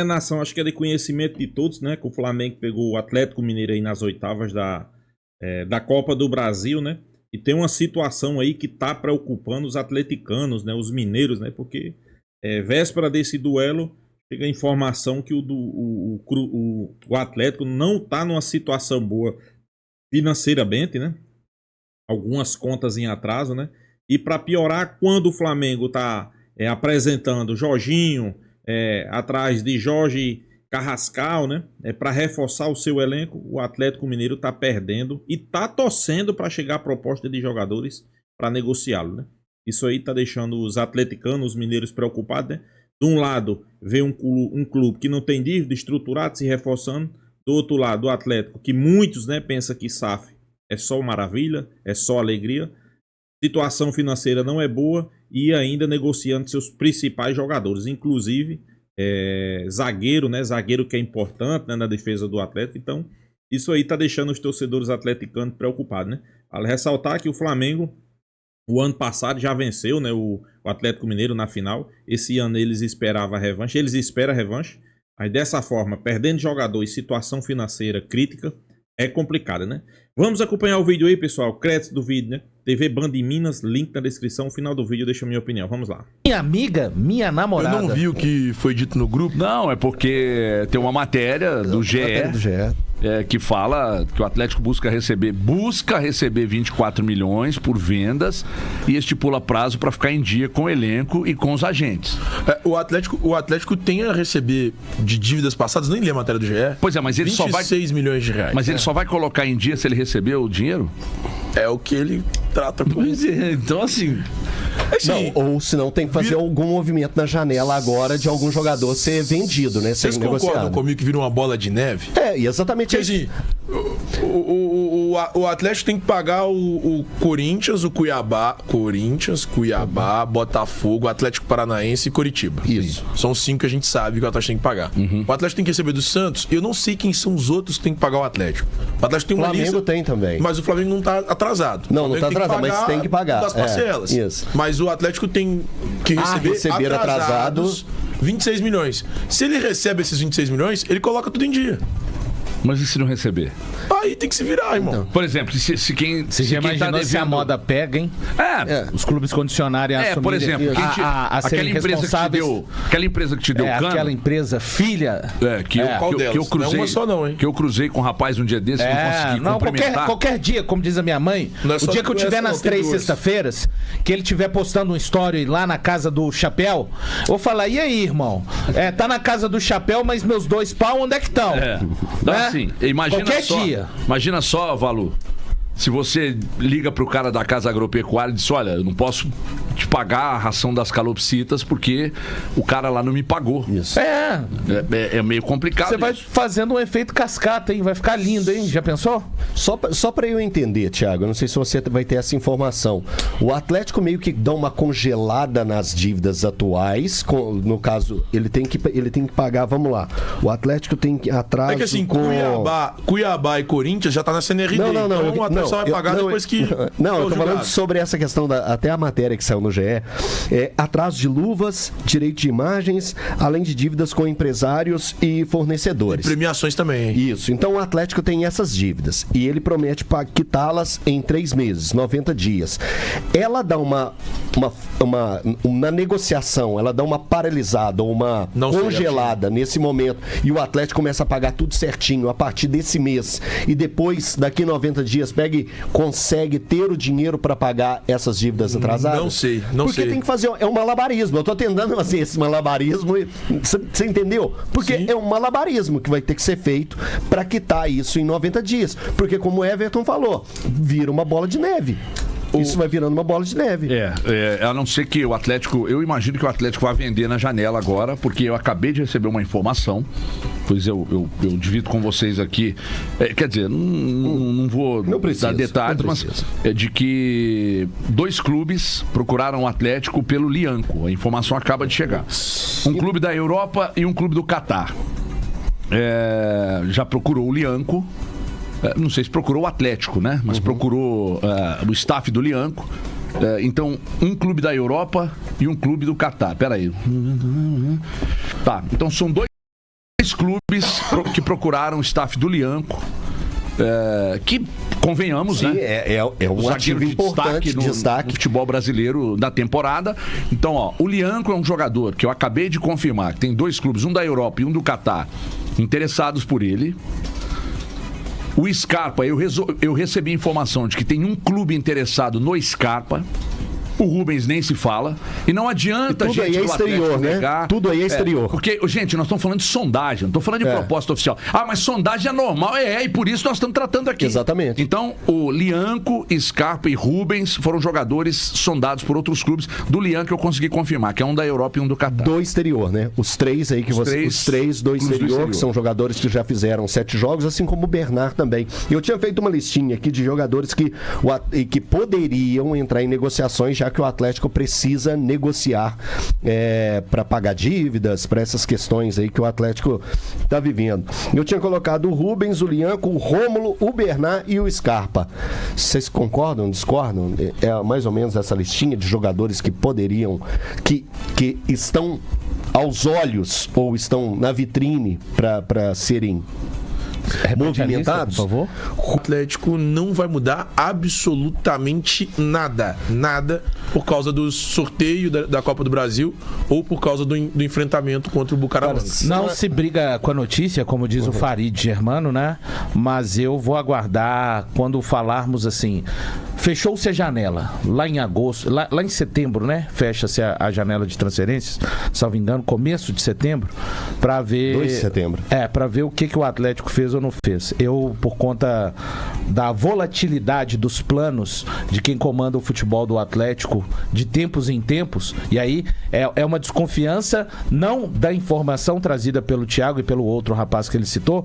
Nação, acho que é de conhecimento de todos, né? Que o Flamengo pegou o Atlético Mineiro aí nas oitavas da Copa do Brasil, né? E tem uma situação aí que tá preocupando os atleticanos, né? Os mineiros, né? Porque véspera desse duelo, chega a informação que o Atlético não tá numa situação boa financeiramente, né? Algumas contas em atraso, né? E para piorar, quando o Flamengo tá apresentando Jorginho atrás de Jorge Carrascal, né? Para reforçar o seu elenco, o Atlético Mineiro tá perdendo e tá torcendo para chegar a proposta de jogadores para negociá-lo, né? Isso aí tá deixando os atleticanos, os mineiros preocupados, né? De um lado, vê um clube que não tem dívida, estruturado, se reforçando. Do outro lado, o Atlético, que muitos, né, pensam que SAF é só maravilha, é só alegria. Situação financeira não é boa e ainda negociando seus principais jogadores, inclusive zagueiro, né? Zagueiro que é importante, né, na defesa do Atlético. Então, isso aí tá deixando os torcedores atleticanos preocupados, né? Vale ressaltar que o Flamengo, o ano passado, já venceu, né, o Atlético Mineiro na final. Esse ano eles esperavam a revanche, eles esperam a revanche. Mas dessa forma, perdendo jogador e situação financeira crítica, é complicada, né? Vamos acompanhar o vídeo aí, pessoal. Crédito do vídeo, né? TV Band em Minas, link na descrição. No final do vídeo deixa a minha opinião. Vamos lá. Minha amiga, minha namorada. Eu não vi o que foi dito no grupo. Não, é porque tem uma matéria do GE. Que fala que o Atlético busca receber 24 milhões por vendas e estipula prazo para ficar em dia com o elenco e com os agentes. O Atlético tem a receber de dívidas passadas, nem li a matéria do GE. Pois é, mas ele só vai 26 milhões de reais. Mas ele só vai colocar em dia se ele recebeu o dinheiro? É o que ele trata com isso. Então, assim... Não, ou senão tem que fazer algum movimento na janela agora de algum jogador ser vendido, né? Vocês concordam comigo que vira uma bola de neve? Exatamente isso. Assim, o Atlético tem que pagar o Corinthians, o Cuiabá, Botafogo, Atlético Paranaense e Coritiba. Isso. São os 5 que a gente sabe que o Atlético tem que pagar. O Atlético tem que receber do Santos, eu não sei quem são os outros que tem que pagar o Atlético. O Atlético tem uma Flamengo lista, tem também. mas o Flamengo não tá atrasado. Não tá atrasado, mas tem que pagar. Das parcelas. Isso. Mas o Atlético tem que receber atrasados 26 milhões. Se ele recebe esses 26 milhões, ele coloca tudo em dia. Mas e se não receber? Aí tem que se virar, irmão. Então, por exemplo, se quem já imaginou tá se a moda pega, hein? Os clubes condicionarem a assumir... por exemplo, aquela empresa que te deu cano... Aquela empresa filha... que eu cruzei... Não é uma só não, hein? Que eu cruzei com um rapaz um dia desses, não consegui cumprimentar. Qualquer dia, como diz a minha mãe, o dia que eu tiver nas 3 sexta-feiras, que ele tiver postando um story lá na casa do Chapéu, eu vou falar, e aí, irmão? Tá na casa do Chapéu, mas meus 2 pau, onde é que estão? Assim, imagina só, Valu, se você liga pro cara da casa agropecuária e diz, olha, eu não posso te pagar a ração das calopsitas porque o cara lá não me pagou. Isso. É meio complicado. Você vai fazendo um efeito cascata, hein? Vai ficar lindo, hein? Já pensou? Só para eu entender, Thiago, eu não sei se você vai ter essa informação. O Atlético meio que dá uma congelada nas dívidas atuais. No caso, ele tem que pagar, vamos lá. O Atlético tem que atraso. É que assim, Cuiabá e Corinthians já tá na CNRD. Não. Então o Atlético só vai pagar depois que. Não, eu tô falando sobre essa questão até a matéria que saiu no GE. Atraso de luvas, direito de imagens, além de dívidas com empresários e fornecedores. E premiações também, hein? Isso. Então o Atlético tem essas dívidas e ele promete quitá-las em 3 meses, 90 dias. Ela dá uma negociação, ela dá uma paralisada, uma congelada nesse momento e o Atlético começa a pagar tudo certinho a partir desse mês e depois, daqui 90 dias, pega e consegue ter o dinheiro para pagar essas dívidas atrasadas? Não sei. Porque tem que fazer, é um malabarismo. Eu tô tentando fazer esse malabarismo, você entendeu? Porque é um malabarismo que vai ter que ser feito para quitar isso em 90 dias. Porque como o Everton falou, vira uma bola de neve. Isso vai virando uma bola de neve. A não ser que o Atlético... Eu imagino que o Atlético vai vender na janela agora, porque eu acabei de receber uma informação, pois eu divido com vocês aqui. Quer dizer, não vou dar detalhes, mas é de que 2 clubes procuraram o Atlético pelo Lianco. A informação acaba de chegar. Um clube da Europa e um clube do Catar. Já procurou o Lianco. Não sei se procurou o Atlético, né? Mas procurou o staff do Lianco. Então, um clube da Europa e um clube do Catar. Peraí. Tá, então são 2 2 clubes que procuraram o staff do Lianco. Que, convenhamos, sim, né? É um ativo importante de destaque no futebol brasileiro da temporada. Então, ó, o Lianco é um jogador que eu acabei de confirmar, que tem 2 clubes, um da Europa e um do Catar, interessados por ele. O Scarpa, eu recebi informação de que tem um clube interessado no Scarpa. O Rubens nem se fala. E não adianta, tudo aí é exterior, né? negar. Tudo aí é exterior. Porque, gente, nós estamos falando de sondagem, não estamos falando de proposta oficial. Ah, mas sondagem é normal. E por isso nós estamos tratando aqui. Exatamente. Então, o Lianco, Scarpa e Rubens foram jogadores sondados por outros clubes. Do Lianco eu consegui confirmar, que é um da Europa e um do Catar. Do exterior, né? Os 3 aí que os 3 do exterior, que são jogadores que já fizeram 7 jogos, assim como o Bernard também. Eu tinha feito uma listinha aqui de jogadores que poderiam entrar em negociações, já que o Atlético precisa negociar para pagar dívidas, para essas questões aí que o Atlético está vivendo. Eu tinha colocado o Rubens, o Lianco, o Rômulo, o Bernard e o Scarpa. Vocês concordam, discordam? É mais ou menos essa listinha de jogadores que poderiam, que estão aos olhos ou estão na vitrine para serem movimentados, por favor. O Atlético não vai mudar absolutamente nada por causa do sorteio da Copa do Brasil ou por causa do enfrentamento contra o Bucaramanga. Não se briga com a notícia, como diz o Farid Germano, né? Mas eu vou aguardar quando falarmos assim. Fechou-se a janela lá em agosto, lá em setembro, né? Fecha-se a janela de transferências, salvo engano, começo de setembro, para ver. 2 de setembro. Para ver o que o Atlético fez ou não fez. Eu, por conta da volatilidade dos planos de quem comanda o futebol do Atlético de tempos em tempos, e aí é uma desconfiança não da informação trazida pelo Thiago e pelo outro rapaz que ele citou,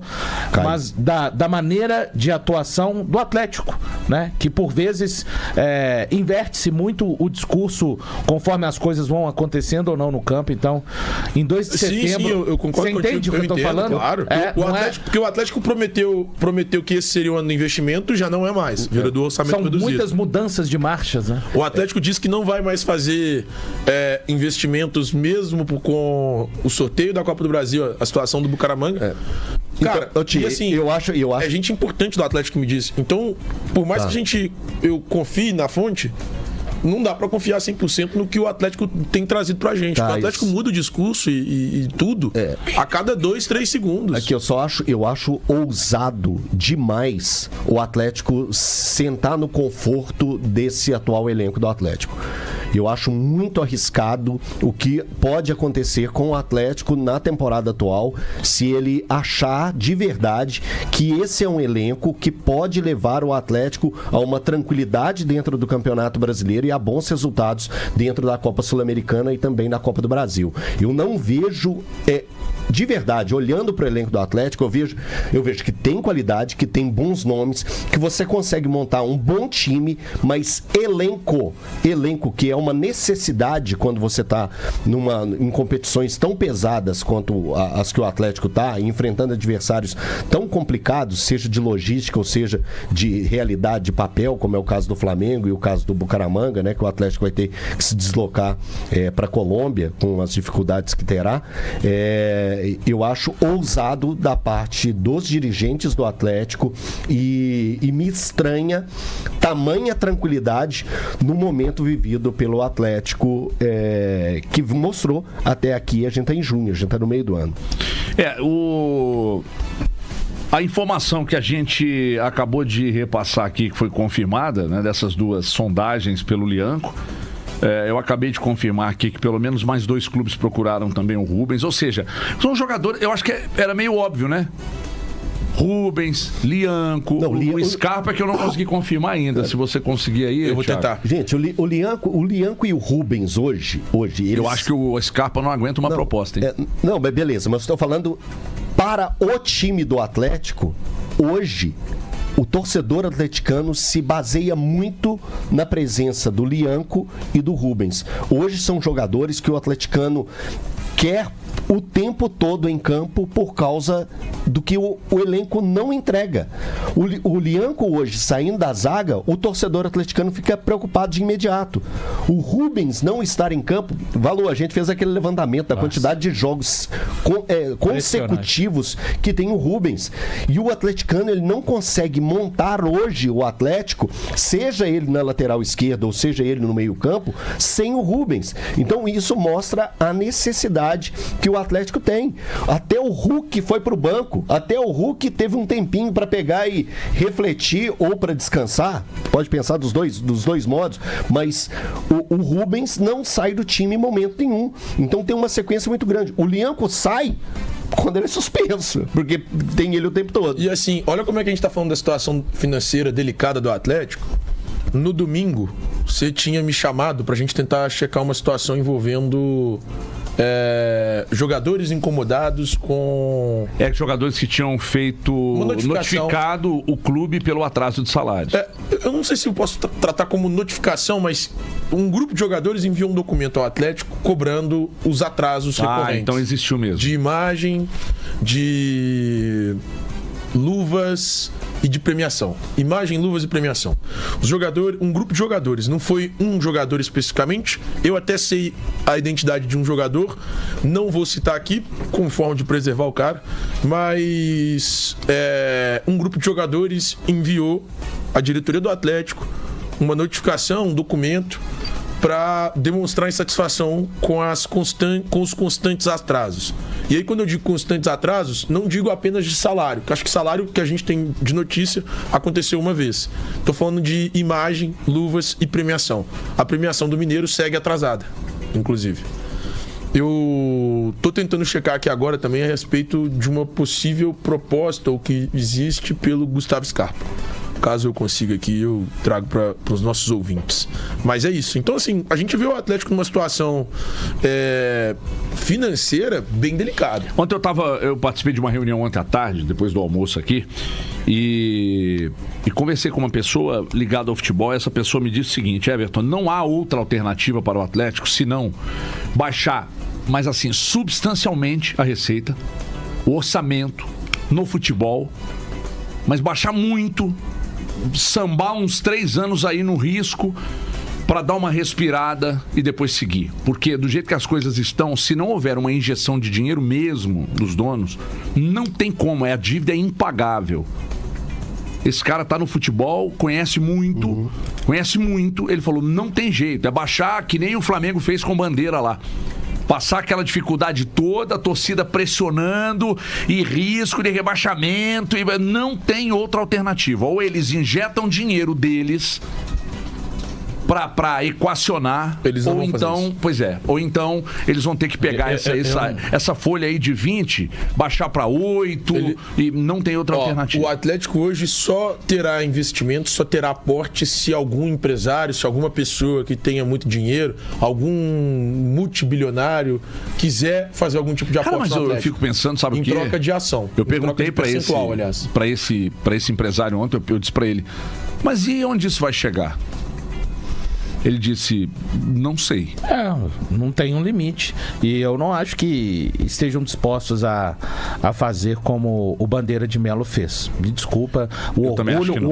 mas da maneira de atuação do Atlético, né? Que por vezes inverte-se muito o discurso conforme as coisas vão acontecendo ou não no campo. Então, em 2 de setembro... Sim, eu concordo você entende o que eu estou falando? Claro. Porque o Atlético prometeu que esse seria um ano de investimento, já não é mais. Vira do orçamento reduzido. São muitas mudanças de marchas, né? O Atlético disse que não vai mais fazer investimentos mesmo com o sorteio da Copa do Brasil, a situação do Bucaramanga. Cara, então, assim, eu acho... é gente importante do Atlético que me disse. Então, por mais que eu confie na fonte, não dá pra confiar 100% no que o Atlético tem trazido pra gente. O Atlético muda o discurso e tudo a cada 2, 3 segundos. Aqui eu acho ousado demais o Atlético sentar no conforto desse atual elenco do Atlético. Eu acho muito arriscado o que pode acontecer com o Atlético na temporada atual, se ele achar de verdade que esse é um elenco que pode levar o Atlético a uma tranquilidade dentro do Campeonato Brasileiro e a bons resultados dentro da Copa Sul-Americana e também da Copa do Brasil. Eu não vejo... de verdade, olhando para o elenco do Atlético, eu vejo que tem qualidade, que tem bons nomes, que você consegue montar um bom time, mas elenco que é uma necessidade quando você está em competições tão pesadas quanto as que o Atlético está, enfrentando adversários tão complicados, seja de logística ou seja de realidade de papel, como é o caso do Flamengo e o caso do Bucaramanga, né, que o Atlético vai ter que se deslocar para a Colômbia com as dificuldades que terá. Eu acho ousado da parte dos dirigentes do Atlético e me estranha tamanha tranquilidade no momento vivido pelo Atlético, que mostrou até aqui. A gente está em junho, a gente está no meio do ano. A informação que a gente acabou de repassar aqui, que foi confirmada, né, dessas 2 sondagens pelo Lianco, eu acabei de confirmar aqui que pelo menos mais 2 clubes procuraram também o Rubens. Ou seja, são jogadores... Eu acho que era meio óbvio, né? Rubens, Lianco, o Scarpa que eu não consegui confirmar ainda. Se você conseguir aí... Eu vou tentar. Gente, o Lianco e o Rubens hoje eles... Eu acho que o Scarpa não aguenta uma proposta, hein? Não, mas beleza. Mas eu estou falando para o time do Atlético, hoje... O torcedor atleticano se baseia muito na presença do Lianco e do Rubens. Hoje são jogadores que o atleticano quer o tempo todo em campo por causa do que o elenco não entrega. O Lianco hoje, saindo da zaga, o torcedor atleticano fica preocupado de imediato. O Rubens não estar em campo, a gente fez aquele levantamento da quantidade de jogos consecutivos que tem o Rubens. E o atleticano, ele não consegue montar hoje o Atlético, seja ele na lateral esquerda ou seja ele no meio campo, sem o Rubens. Então isso mostra a necessidade que o Atlético tem. Até o Hulk foi pro banco, até o Hulk teve um tempinho para pegar e refletir ou para descansar, pode pensar dos dois modos, mas o Rubens não sai do time em momento nenhum. Então tem uma sequência muito grande. O Lianco sai quando ele é suspenso, porque tem ele o tempo todo. E assim, olha como é que a gente tá falando da situação financeira delicada do Atlético. No domingo, você tinha me chamado pra gente tentar checar uma situação envolvendo jogadores incomodados com... jogadores que tinham feito... notificado o clube pelo atraso de salários. Eu não sei se eu posso tratar como notificação, mas um grupo de jogadores enviou um documento ao Atlético cobrando os atrasos recorrentes. Então existiu mesmo. De imagem, de luvas e de premiação. Imagem, luvas e premiação. Um grupo de jogadores, não foi um jogador especificamente, eu até sei a identidade de um jogador, não vou citar aqui, com forma de preservar o cara, mas um grupo de jogadores enviou à diretoria do Atlético uma notificação, um documento, para demonstrar insatisfação com os constantes atrasos. E aí, quando eu digo constantes atrasos, não digo apenas de salário, que acho que salário que a gente tem de notícia aconteceu uma vez. Estou falando de imagem, luvas e premiação. A premiação do Mineiro segue atrasada, inclusive. Eu estou tentando checar aqui agora também a respeito de uma possível proposta ou que existe pelo Gustavo Scarpa. Caso eu consiga aqui, eu trago para os nossos ouvintes. Mas é isso. Então, assim, a gente vê o Atlético numa situação financeira bem delicada. Ontem eu participei de uma reunião ontem à tarde, depois do almoço aqui, e conversei com uma pessoa ligada ao futebol. Essa pessoa me disse o seguinte: Everton, não há outra alternativa para o Atlético senão baixar, mas assim, substancialmente a receita, o orçamento no futebol, mas baixar muito, sambar uns 3 anos aí no risco para dar uma respirada e depois seguir. Porque do jeito que as coisas estão, se não houver uma injeção de dinheiro mesmo dos donos, não tem como, a dívida é impagável. Esse cara tá no futebol, conhece muito, ele falou, não tem jeito, é baixar que nem o Flamengo fez com Bandeira lá. Passar aquela dificuldade toda, a torcida pressionando e risco de rebaixamento. Não tem outra alternativa. Ou eles injetam dinheiro deles para equacionar, ou então, ou então eles vão ter que pegar essa folha aí de 20, baixar para 8 e não tem outra alternativa. O Atlético hoje só terá investimento, só terá aporte se algum empresário, se alguma pessoa que tenha muito dinheiro, algum multibilionário quiser fazer algum tipo de aporte. Mas eu fico pensando, sabe o que? Em troca de ação. Eu perguntei para esse empresário ontem, eu disse para ele, mas e onde isso vai chegar? Ele disse, não sei. Não tem um limite. E eu não acho que estejam dispostos a fazer como o Bandeira de Melo fez. Me desculpa. O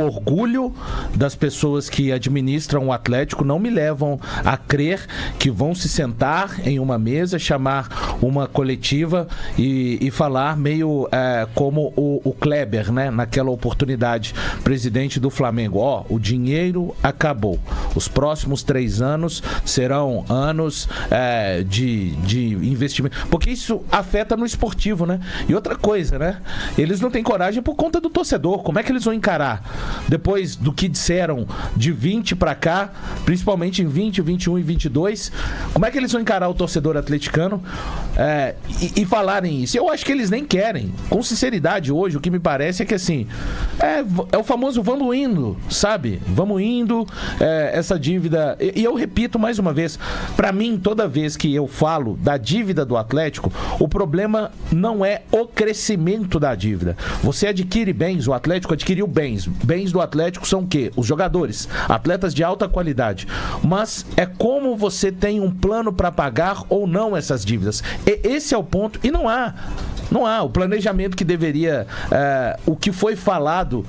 orgulho das pessoas que administram o Atlético não me levam a crer que vão se sentar em uma mesa, chamar uma coletiva e falar meio como o Kleber, né? Naquela oportunidade, presidente do Flamengo. O dinheiro acabou. Os próximos 3 anos serão anos de investimento, porque isso afeta no esportivo, né? E outra coisa, né? Eles não têm coragem por conta do torcedor. Como é que eles vão encarar? Depois do que disseram de 20 pra cá, principalmente em 20, 21 e 22, como é que eles vão encarar o torcedor atleticano e falarem isso? Eu acho que eles nem querem. Com sinceridade, hoje, o que me parece é que assim, é o famoso vamos indo, sabe? Vamos indo, essa dívida e eu repito mais uma vez, para mim, toda vez que eu falo da dívida do Atlético, o problema não é o crescimento da dívida. Você adquire bens, o Atlético adquiriu bens. Bens do Atlético são o quê? Os jogadores, atletas de alta qualidade. Mas é como você tem um plano para pagar ou não essas dívidas. E esse é o ponto. E não há o planejamento que deveria, o que foi falado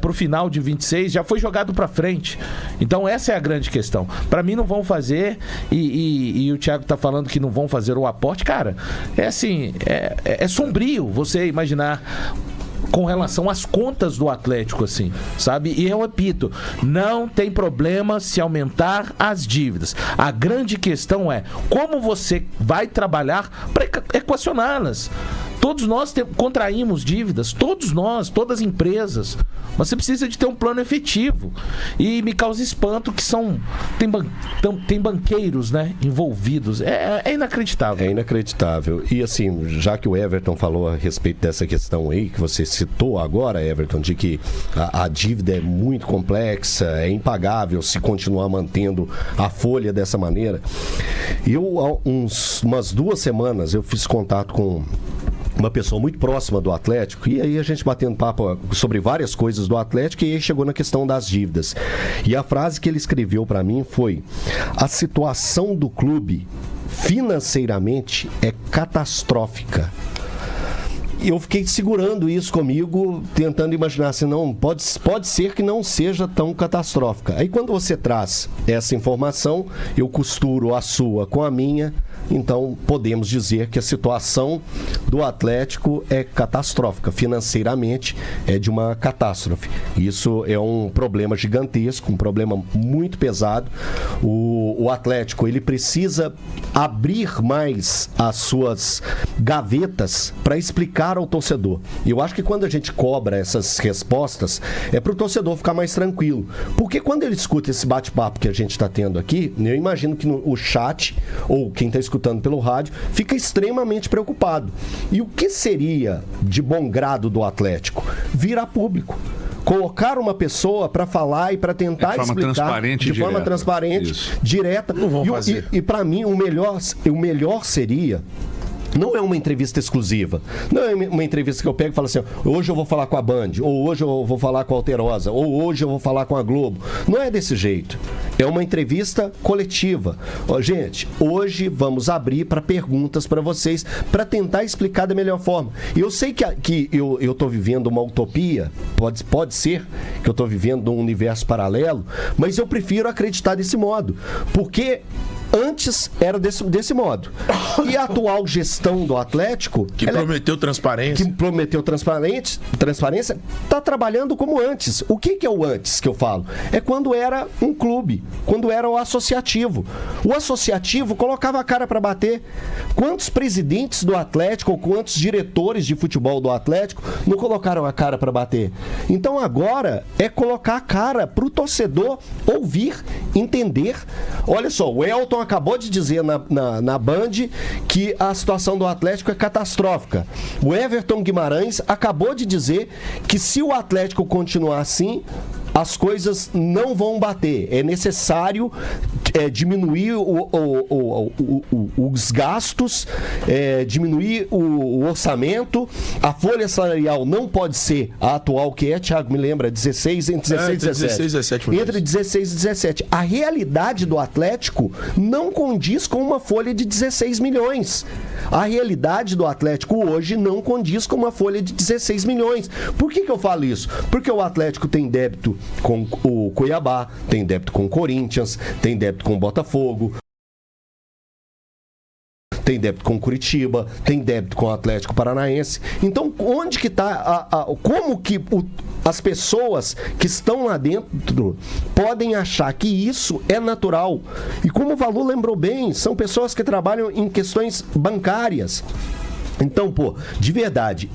para o final de 26 já foi jogado para frente. Então essa é a grande questão. Para mim não vão fazer, e o Thiago tá falando que não vão fazer o aporte. Cara, é assim, é sombrio você imaginar com relação às contas do Atlético, assim, sabe? E eu repito, não tem problema se aumentar as dívidas. A grande questão é como você vai trabalhar para equacioná-las. Todos nós contraímos dívidas, todos nós, todas as empresas. Mas você precisa de ter um plano efetivo. E me causa espanto que tem banqueiros, né, envolvidos. É inacreditável. É inacreditável. E assim, já que o Everton falou a respeito dessa questão aí, que você citou agora, Everton, de que a dívida é muito complexa, é impagável se continuar mantendo a folha dessa maneira. Eu, há umas 2 semanas, eu fiz contato com uma pessoa muito próxima do Atlético, e aí a gente batendo papo sobre várias coisas do Atlético, e aí chegou na questão das dívidas. E a frase que ele escreveu para mim foi: a situação do clube financeiramente é catastrófica. E eu fiquei segurando isso comigo, tentando imaginar se não pode ser que não seja tão catastrófica. Aí quando você traz essa informação, eu costuro a sua com a minha. Então, podemos dizer que a situação do Atlético é catastrófica. Financeiramente, é de uma catástrofe. Isso é um problema gigantesco, um problema muito pesado. O Atlético, ele precisa abrir mais as suas gavetas para explicar ao torcedor. E eu acho que quando a gente cobra essas respostas, é para o torcedor ficar mais tranquilo. Porque quando ele escuta esse bate-papo que a gente está tendo aqui, eu imagino que o chat, ou quem está escutando pelo rádio, fica extremamente preocupado. E o que seria de bom grado do Atlético? Vir a público. Colocar uma pessoa para falar e para tentar explicar de forma transparente, direta. Não vão fazer. E para mim, o melhor seria... Não é uma entrevista exclusiva. Não é uma entrevista que eu pego e falo assim: hoje eu vou falar com a Band, ou hoje eu vou falar com a Alterosa, ou hoje eu vou falar com a Globo. Não é desse jeito. É uma entrevista coletiva. Gente, hoje vamos abrir para perguntas para vocês, para tentar explicar da melhor forma. E eu sei que eu estou vivendo uma utopia, pode ser que eu estou vivendo um universo paralelo, mas eu prefiro acreditar desse modo. Porque antes era desse modo. E a atual gestão do Atlético... Que prometeu transparência. Está trabalhando como antes. O que é o antes que eu falo? É quando era um clube, quando era o associativo. O associativo colocava a cara para bater. Quantos presidentes do Atlético ou quantos diretores de futebol do Atlético não colocaram a cara para bater? Então agora é colocar a cara para o torcedor ouvir, entender. Olha só, o Elton acabou de dizer na Band que a situação do Atlético é catastrófica. O Everton Guimarães acabou de dizer que se o Atlético continuar assim, as coisas não vão bater. É necessário diminuir os gastos, diminuir o orçamento. A folha salarial não pode ser a atual que é, Thiago, me lembra, entre 16 e 17. Entre 16 e 17. A realidade do Atlético não condiz com uma folha de 16 milhões. A realidade do Atlético hoje não condiz com uma folha de 16 milhões. Por que eu falo isso? Porque o Atlético tem débito com o Cuiabá, tem débito com o Corinthians, tem débito com o Botafogo, tem débito com Curitiba, tem débito com o Atlético Paranaense. Então, onde que está como que as pessoas que estão lá dentro podem achar que isso é natural? E como o Valu lembrou bem, são pessoas que trabalham em questões bancárias. Então, de verdade,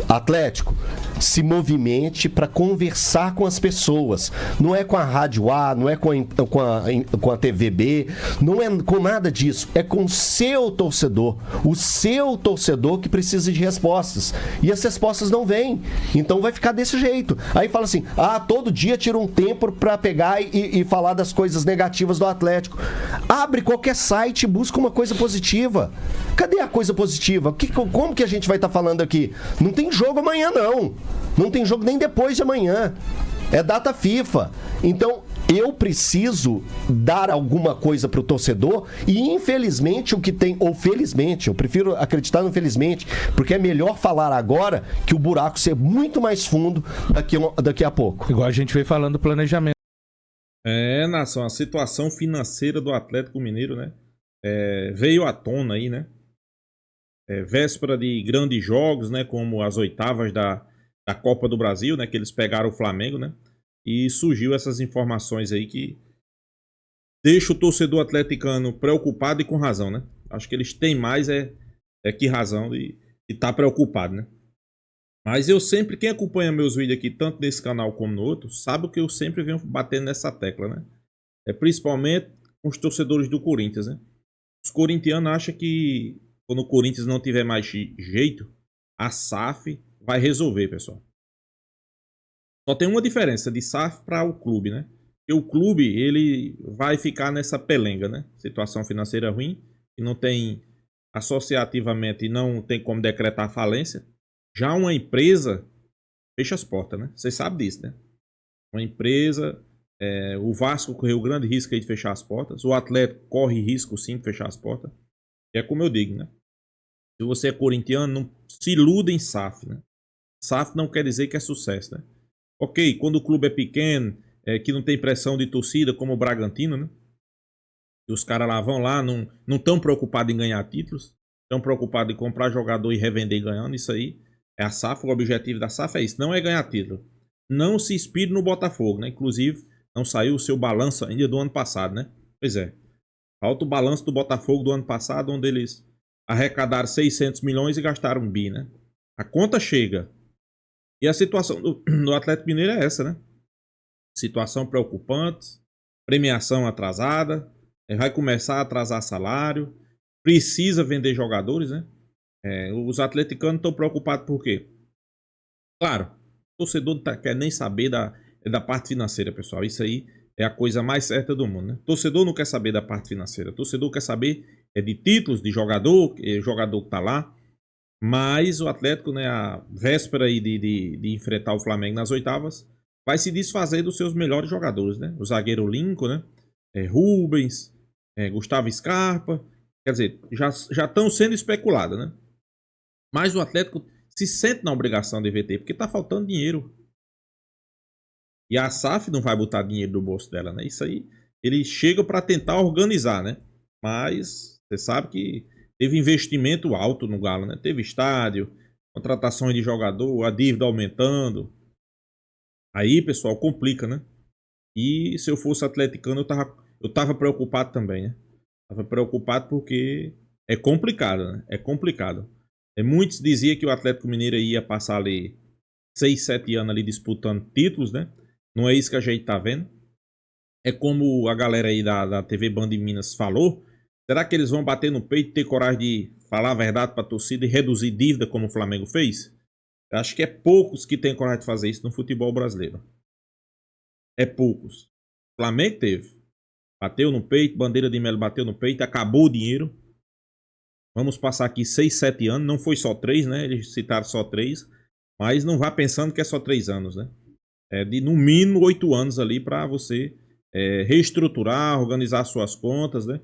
Atlético, se movimente para conversar com as pessoas. Não é com a Rádio A, não é com a TV B, não é com nada disso. É com o seu torcedor. O seu torcedor que precisa de respostas. E as respostas não vêm. Então vai ficar desse jeito. Aí fala assim, todo dia tira um tempo para pegar e falar das coisas negativas do Atlético. Abre qualquer site e busca uma coisa positiva. Cadê a coisa positiva? Como que a gente vai estar falando aqui? Não tem jogo amanhã, não. Não tem jogo nem depois de amanhã. É data FIFA. Então, eu preciso dar alguma coisa pro torcedor e, infelizmente, o que tem... Ou felizmente, eu prefiro acreditar no felizmente, porque é melhor falar agora que o buraco ser muito mais fundo daqui a pouco. Igual a gente veio falando do planejamento. Nação, a situação financeira do Atlético Mineiro, né? Veio à tona aí, né? Véspera de grandes jogos, né? Como as oitavas da Copa do Brasil, né? Que eles pegaram o Flamengo, né? E surgiu essas informações aí que deixa o torcedor atleticano preocupado e com razão, né? Acho que eles têm mais que razão de estar preocupado, né? Mas eu sempre, quem acompanha meus vídeos aqui, tanto nesse canal como no outro, sabe que eu sempre venho batendo nessa tecla, né? Principalmente com os torcedores do Corinthians, né? Os corintianos acham que quando o Corinthians não tiver mais jeito, a SAF vai resolver, pessoal. Só tem uma diferença de SAF para o clube, né? Porque o clube, ele vai ficar nessa pelenga, né? Situação financeira ruim, e não tem associativamente, não tem como decretar falência. Já uma empresa fecha as portas, né? Vocês sabem disso, né? Uma empresa, o Vasco correu grande risco aí de fechar as portas. O Atlético corre risco sim de fechar as portas. É como eu digo, né? Se você é corintiano, não se iluda em SAF, né? SAF não quer dizer que é sucesso, né? Ok, quando o clube é pequeno, que não tem pressão de torcida, como o Bragantino, né? E os caras lá vão lá, não estão preocupados em ganhar títulos, estão preocupados em comprar jogador e revender ganhando. Isso aí é a SAF, o objetivo da SAF é isso, não é ganhar título. Não se inspire no Botafogo, né? Inclusive, não saiu o seu balanço ainda do ano passado, né? Pois é. Falta o balanço do Botafogo do ano passado, onde eles arrecadaram 600 milhões e gastaram 1 bi, né? A conta chega. E a situação do Atlético Mineiro é essa, né? Situação preocupante, premiação atrasada, vai começar a atrasar salário, precisa vender jogadores, né? Os atleticanos estão preocupados por quê? Claro, o torcedor não quer nem saber da parte financeira, pessoal. Isso aí é a coisa mais certa do mundo, né? O torcedor não quer saber da parte financeira. O torcedor quer saber de títulos, de jogador que tá lá. Mas o Atlético, né, a véspera aí de enfrentar o Flamengo nas oitavas, vai se desfazer dos seus melhores jogadores, né? O zagueiro Lincoln, né? Rubens, Gustavo Scarpa. Quer dizer, já estão sendo especulados, né? Mas o Atlético se sente na obrigação de VT, porque tá faltando dinheiro. E a SAF não vai botar dinheiro no bolso dela, né? Isso aí, ele chega para tentar organizar, né? Mas você sabe que teve investimento alto no Galo, né? Teve estádio, contratações de jogador, a dívida aumentando. Aí, pessoal, complica, né? E se eu fosse atleticano, eu tava preocupado também, né? Tava preocupado porque é complicado, né? É complicado. Muitos diziam que o Atlético Mineiro ia passar ali 6, 7 anos ali disputando títulos, né? Não é isso que a gente tá vendo. É como a galera aí da TV Band de Minas falou. Será que eles vão bater no peito e ter coragem de falar a verdade pra torcida e reduzir dívida como o Flamengo fez? Eu acho que é poucos que têm coragem de fazer isso no futebol brasileiro. É poucos. O Flamengo teve. Bateu no peito, Bandeira de Melo bateu no peito, acabou o dinheiro. Vamos passar aqui 6, 7 anos. Não foi só 3, né? Eles citaram só 3. Mas não vá pensando que é só 3 anos, né? É de no mínimo 8 anos ali para você reestruturar, organizar suas contas, né?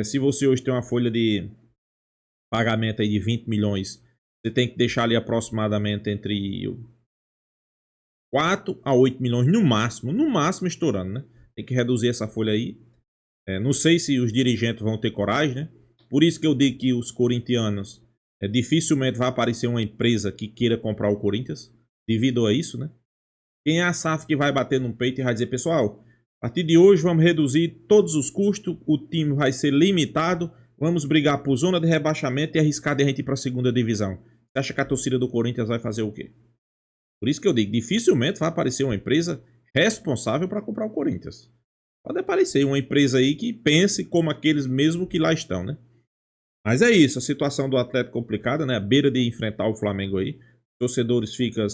Se você hoje tem uma folha de pagamento aí de 20 milhões, você tem que deixar ali aproximadamente entre 4 a 8 milhões no máximo estourando, né? Tem que reduzir essa folha aí. Não sei se os dirigentes vão ter coragem, né? Por isso que eu digo que os corintianos dificilmente vai aparecer uma empresa que queira comprar o Corinthians, devido a isso, né? Quem é a SAF que vai bater no peito e vai dizer, pessoal, a partir de hoje vamos reduzir todos os custos, o time vai ser limitado, vamos brigar por zona de rebaixamento e arriscar de a gente ir para a segunda divisão. Você acha que a torcida do Corinthians vai fazer o quê? Por isso que eu digo, dificilmente vai aparecer uma empresa responsável para comprar o Corinthians. Pode aparecer uma empresa aí que pense como aqueles mesmo que lá estão, né? Mas é isso, a situação do Atlético complicada, né? À beira de enfrentar o Flamengo aí. Os torcedores ficam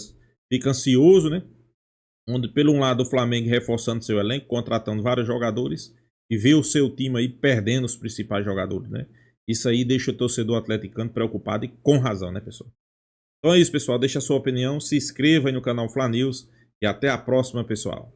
ansiosos, né? Onde, pelo um lado, o Flamengo reforçando seu elenco, contratando vários jogadores e vê o seu time aí perdendo os principais jogadores, né? Isso aí deixa o torcedor atleticano preocupado e com razão, né, pessoal? Então é isso, pessoal. Deixa a sua opinião, se inscreva aí no canal Fla News e até a próxima, pessoal.